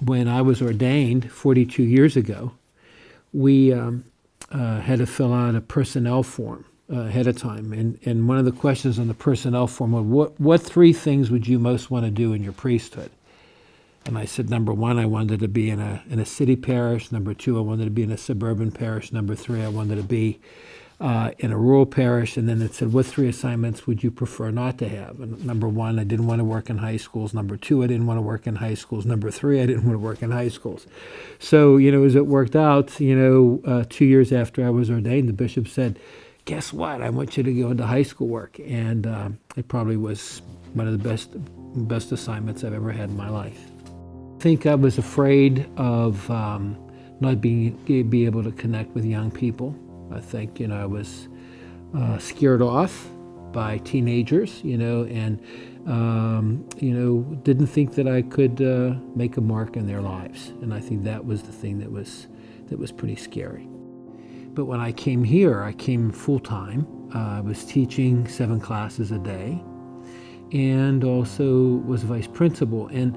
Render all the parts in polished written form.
when I was ordained 42 years ago, we had to fill out a personnel form ahead of time. And one of the questions on the personnel form was, what three things would you most want to do in your priesthood? And I said, number one, I wanted to be in a city parish. Number two, I wanted to be in a suburban parish. Number three, I wanted to be in a rural parish. And then it said, what three assignments would you prefer not to have? And number one, I didn't want to work in high schools. Number two, I didn't want to work in high schools. Number three, I didn't want to work in high schools. So, as it worked out, 2 years after I was ordained, the bishop said, guess what? I want you to go into high school work. And it probably was one of the best assignments I've ever had in my life. I think I was afraid of not be able to connect with young people. I think, I was scared off by teenagers, and, didn't think that I could make a mark in their lives. And I think that was the thing that was pretty scary. But when I came here, I came full-time. I was teaching 7 classes a day and also was vice principal. And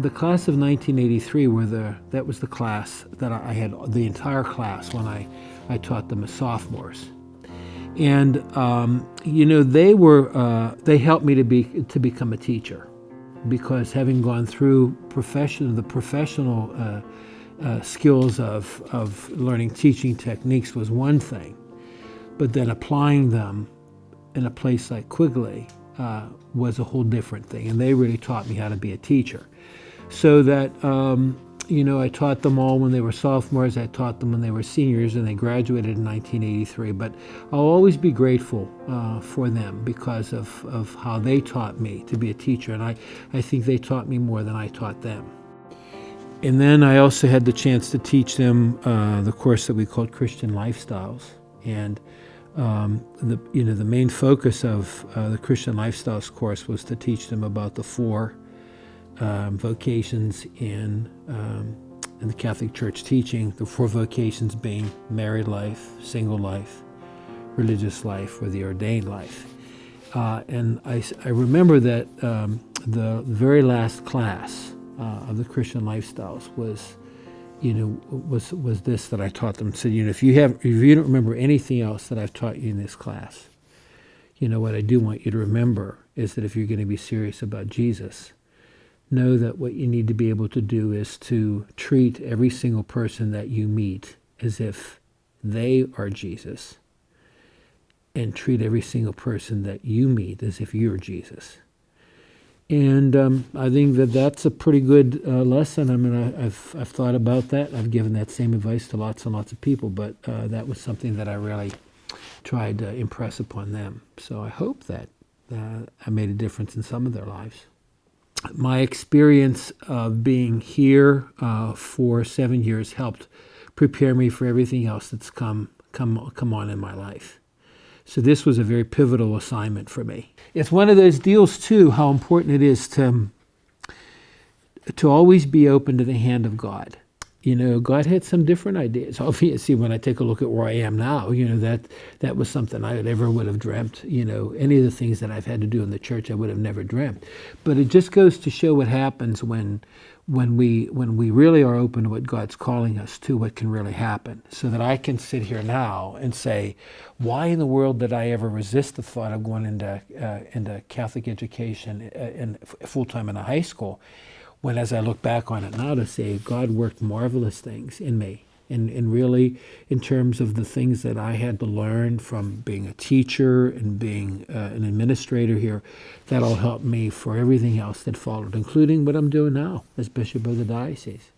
the class of 1983 that was the class that I had, the entire class when I taught them as sophomores. And they helped me to become a teacher, because having gone through the professional skills of learning teaching techniques was one thing, but then applying them in a place like Quigley was a whole different thing, and they really taught me how to be a teacher. So that, I taught them all when they were sophomores, I taught them when they were seniors, and they graduated in 1983. But I'll always be grateful for them because of how they taught me to be a teacher, and I think they taught me more than I taught them. And then I also had the chance to teach them the course that we called Christian Lifestyles. And the main focus of the Christian Lifestyles course was to teach them about the 4 vocations in the Catholic Church teaching, the 4 vocations being married life, single life, religious life, or the ordained life. And I remember that the very last class of the Christian Lifestyles was this that I taught them. Said, if you don't remember anything else that I've taught you in this class, what I do want you to remember is that if you're going to be serious about Jesus, know that what you need to be able to do is to treat every single person that you meet as if they are Jesus, and treat every single person that you meet as if you're Jesus. And I think that's a pretty good lesson. I mean, I've thought about that. I've given that same advice to lots and lots of people, but that was something that I really tried to impress upon them. So I hope that I made a difference in some of their lives. My experience of being here for 7 years helped prepare me for everything else that's come on in my life. So this was a very pivotal assignment for me. It's one of those deals, too, how important it is to always be open to the hand of God. God had some different ideas. Obviously, when I take a look at where I am now, that was something I never would have dreamt. Any of the things that I've had to do in the church, I would have never dreamt. But it just goes to show what happens when we really are open to what God's calling us to, what can really happen. So that I can sit here now and say, why in the world did I ever resist the thought of going into Catholic education and full-time in a high school? When, as I look back on it now, to say God worked marvelous things in me, and really in terms of the things that I had to learn from being a teacher and being an administrator here, that all helped me for everything else that followed, including what I'm doing now as Bishop of the Diocese.